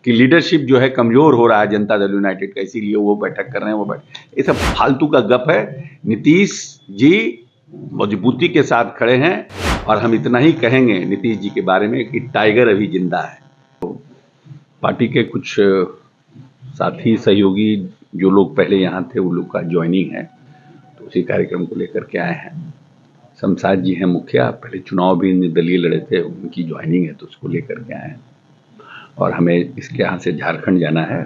कि लीडरशिप जो है कमजोर हो रहा है जनता दल यूनाइटेड का, इसीलिए वो बैठक कर रहे हैं, वो बैठक, ये सब फालतू का गप है। नीतीश जी मजबूती के साथ खड़े हैं और हम इतना ही कहेंगे नीतीश जी के बारे में कि टाइगर अभी जिंदा है। तो पार्टी के कुछ साथी सहयोगी जो लोग पहले यहाँ थे वो लोग का ज्वाइनिंग है, तो उसी कार्यक्रम को लेकर के आए हैं। शमशाद जी हैं मुखिया, पहले चुनाव भी निर्दलीय लड़े थे, उनकी ज्वाइनिंग है तो उसको लेकर के आए हैं। और हमें इसके यहाँ से झारखंड जाना है।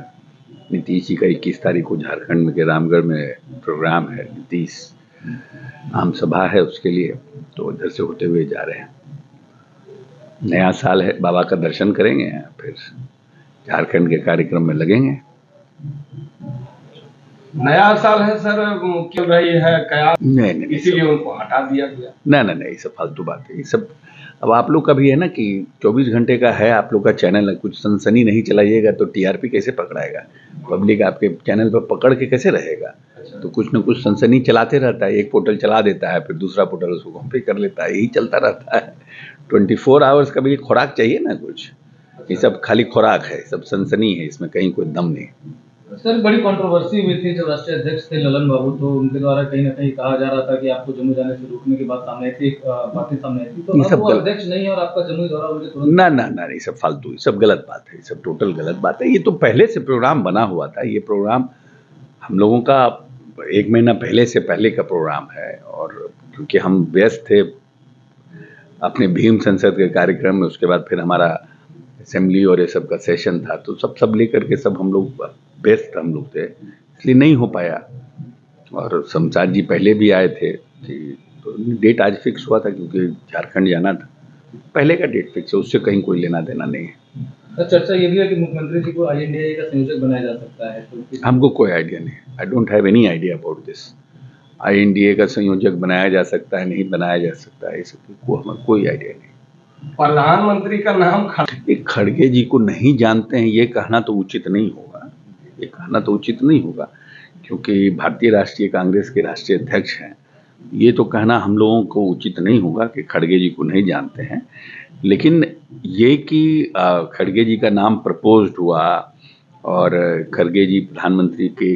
नीतीश जी का 21 तारीख को झारखंड में के रामगढ़ में प्रोग्राम है, नीतीश आम सभा है उसके लिए, तो उधर से होते हुए जा रहे हैं। नया साल है, बाबा का दर्शन करेंगे, फिर झारखंड के कार्यक्रम में लगेंगे। नया साल है सर, क्यों रही है क्या? नहीं, इसीलिए उनको हटा दिया गया। नहीं, ये सब फालतू बात है। ये सब अब आप लोग का भी है ना कि 24 घंटे का है आप लोग का चैनल है, कुछ सनसनी नहीं चलाइएगा तो टीआरपी कैसे पकड़ाएगा? पब्लिक आपके चैनल पर पकड़ के कैसे रहेगा? तो कुछ न कुछ सनसनी चलाते रहता है, एक पोर्टल चला देता है, फिर दूसरा पोर्टल उसको कॉपी कर लेता है, यही चलता रहता है। 24 आवर्स का भी खुराक चाहिए ना कुछ। ये सब खाली खुराक है, सब सनसनी है, इसमें कहीं कोई दम नहीं। सर, बड़ी कंट्रोवर्सी हुई थी जब राष्ट्रीय अध्यक्ष थे ललन बाबू, तो उनके द्वारा कहीं ना कहीं कहा जा रहा था कि आपको जम्मू जाने से रोकने की बात सामने थी, बातें सामने थी, तो अब वो अध्यक्ष नहीं है और आपका जम्मू दौरा हो गया तुरंत। ना, ये सब फालतू, ये सब गलत बात है, ये सब टोटल गलत बात है। ये तो पहले से प्रोग्राम बना हुआ था, ये प्रोग्राम हम लोगों का 1 महीना पहले का प्रोग्राम है। और क्योंकि हम व्यस्त थे अपने भीम संसद के कार्यक्रम में, उसके बाद फिर हमारा असेंबली और ये सब का सेशन था, तो सब लेकर के सब हम लोग व्यस्त हम लोग थे, इसलिए नहीं हो पाया। और शमशाद जी पहले भी आए थे, तो डेट आज फिक्स हुआ था क्योंकि झारखंड जाना था, पहले का डेट फिक्स है, उससे कहीं कोई लेना देना नहीं है। तो चर्चा ये भी है कि मुख्यमंत्री जी को INDA का संयोजक बनाया जा सकता है, तो हमको कोई आइडिया नहीं, I don't have any idea about this. INDA का संयोजक बनाया जा सकता है, नहीं बनाया जा सकता है, इसको हमें कोई आइडिया नहीं। प्रधानमंत्री का नाम खड़गे जी को नहीं जानते हैं, ये कहना तो उचित नहीं होगा, ये कहना तो उचित नहीं होगा, क्योंकि भारतीय राष्ट्रीय कांग्रेस के राष्ट्रीय अध्यक्ष हैं। ये तो कहना हम लोगों को उचित नहीं होगा कि खड़गे जी को नहीं जानते हैं। लेकिन ये कि खड़गे जी का नाम प्रपोज्ड हुआ और खड़गे जी प्रधानमंत्री के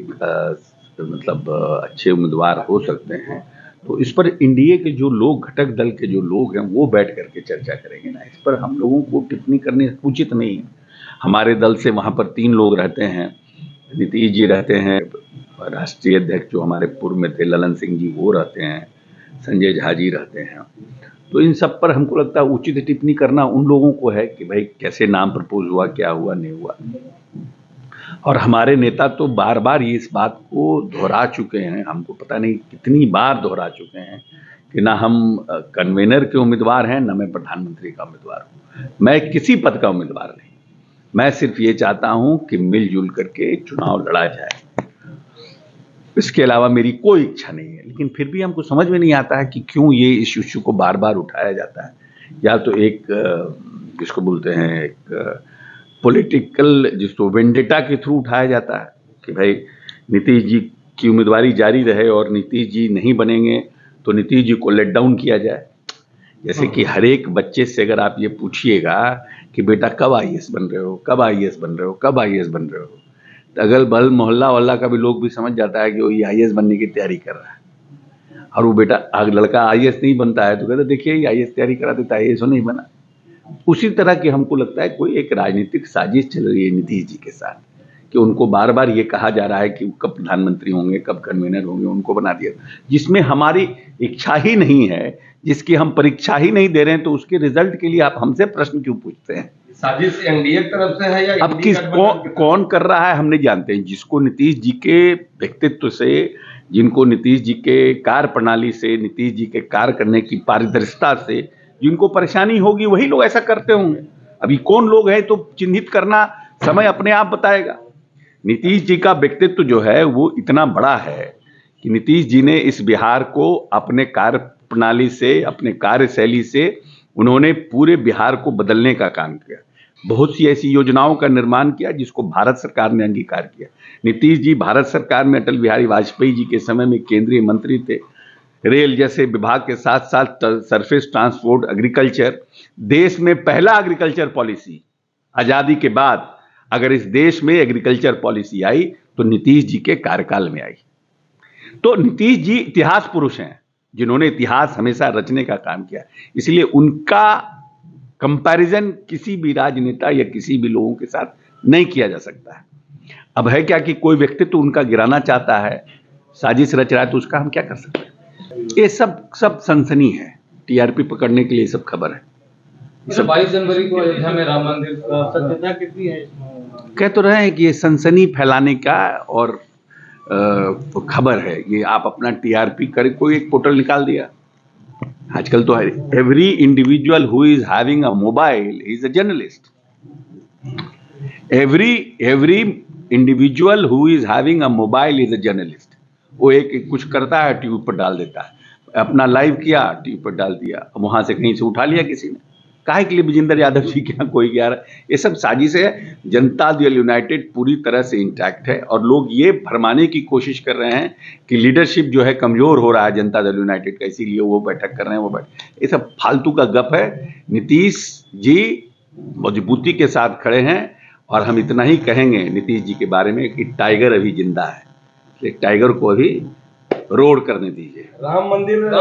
मतलब अच्छे उम्मीदवार हो सकते हैं, तो इस पर इंडिया के जो लोग, घटक दल के जो लोग हैं, वो बैठ करके चर्चा करेंगे ना। इस पर हम लोगों को टिप्पणी करनी उचित नहीं है। हमारे दल से वहाँ पर 3 लोग रहते हैं, नीतीश जी रहते हैं, राष्ट्रीय अध्यक्ष जो हमारे पूर्व में थे ललन सिंह जी वो रहते हैं, संजय झा जी रहते हैं। तो इन सब पर हमको लगता है उचित टिप्पणी करना उन लोगों को है कि भाई कैसे नाम प्रपोज हुआ, क्या हुआ, नहीं हुआ। और हमारे नेता तो बार बार ये इस बात को दोहरा चुके हैं, हमको पता नहीं कितनी बार दोहरा चुके हैं कि ना हम कन्वेनर के उम्मीदवार हैं, ना मैं प्रधानमंत्री का उम्मीदवार हूँ, मैं किसी पद का उम्मीदवार नहीं। मैं सिर्फ ये चाहता हूँ कि मिलजुल करके चुनाव लड़ा जाए, इसके अलावा मेरी कोई इच्छा नहीं है। लेकिन फिर भी हमको समझ में नहीं आता है कि क्यों ये इस इश्यू को बार बार उठाया जाता है। या तो एक जिसको बोलते हैं एक पॉलिटिकल, जिसको वेंडेटा के थ्रू उठाया जाता है कि भाई नीतीश जी की उम्मीदवारी जारी रहे और नीतीश जी नहीं बनेंगे तो नीतीश जी को लेट डाउन किया जाए। जैसे कि हर एक बच्चे से अगर आप ये पूछिएगा कि बेटा कब IAS बन रहे हो, कब IAS बन रहे हो, कब IAS बन रहे हो, तो अगल बगल मोहल्ला वल्ला का भी लोग भी समझ जाता है कि वो IAS बनने की तैयारी कर रहा है। और वो बेटा लड़का IAS नहीं बनता है तो कहते देखिए IAS तैयारी करा देता है, IAS नहीं बना। उसी तरह की हमको लगता है कोई एक राजनीतिक साजिश चल रही है नीतीश जी के साथ कि उनको बार बार ये कहा जा रहा है कि कब प्रधानमंत्री होंगे, कब कन्वीनर होंगे, उनको बना दिया, जिसमें हमारी इच्छा ही नहीं है, जिसकी हम परीक्षा ही नहीं दे रहे हैं, तो उसके रिजल्ट के लिए आप हमसे प्रश्न क्यों पूछते हैं? साजिश NDA की तरफ से है या अब कौन कर रहा है हम नहीं जानते हैं। जिसको नीतीश जी के व्यक्तित्व से, जिनको नीतीश जी के कार्य प्रणाली से, नीतीश जी के कार्य करने की पारदर्शिता से जिनको परेशानी होगी वही लोग ऐसा करते होंगे। अभी कौन लोग हैं तो चिन्हित करना समय अपने आप बताएगा। नीतीश जी का व्यक्तित्व जो है वो इतना बड़ा है कि नीतीश जी ने इस बिहार को अपने कार्य प्रणाली से, अपने कार्यशैली से उन्होंने पूरे बिहार को बदलने का काम किया। बहुत सी ऐसी योजनाओं का निर्माण किया जिसको भारत सरकार ने अंगीकार किया। नीतीश जी भारत सरकार में अटल बिहारी वाजपेयी जी के समय में केंद्रीय मंत्री थे। रेल जैसे विभाग के साथ साथ सरफेस ट्रांसपोर्ट, एग्रीकल्चर, देश में पहला एग्रीकल्चर पॉलिसी आज़ादी के बाद अगर इस देश में एग्रीकल्चर पॉलिसी आई तो नीतीश जी के कार्यकाल में आई। तो नीतीश जी इतिहास पुरुष हैं, जिन्होंने इतिहास हमेशा रचने का काम किया, इसलिए उनका कंपैरिजन किसी भी राजनेता या किसी भी लोगों के साथ नहीं किया जा सकता है। अब है क्या कि कोई व्यक्तित्व तो उनका गिराना चाहता है, साजिश रच रहा है, तो उसका हम क्या कर सकते हैं। ये सब सनसनी है, टीआरपी पकड़ने के लिए सब खबर है। 22 जनवरी को अयोध्या में राम मंदिर का सत्यता कितनी है? कह तो रहे हैं कि ये सनसनी फैलाने का और खबर है। ये आप अपना टीआरपी कर कोई एक पोर्टल निकाल दिया। आजकल तो every individual who is having a mobile is a journalist. Every individual who is having a mobile is a journalist. वो एक कुछ करता है, ट्यूब पर डाल देता है, अपना लाइव किया, ट्यूब पर डाल दिया, वहां से कहीं से उठा लिया किसी ने। काहे के लिए विजेंद्र यादव जी क्या कोई गया? ये सब साजिश है। जनता दल यूनाइटेड पूरी तरह से इंटैक्ट है और लोग ये भरमाने की कोशिश कर रहे हैं कि लीडरशिप जो है कमजोर हो रहा है जनता दल यूनाइटेड का, इसीलिए वो बैठक कर रहे हैं, वो बैठक। ये सब फालतू का गप है। नीतीश जी मजबूती के साथ खड़े हैं और हम इतना ही कहेंगे नीतीश जी के बारे में कि टाइगर अभी जिंदा है, टाइगर को अभी रोड करने दीजिए। राम मंदिर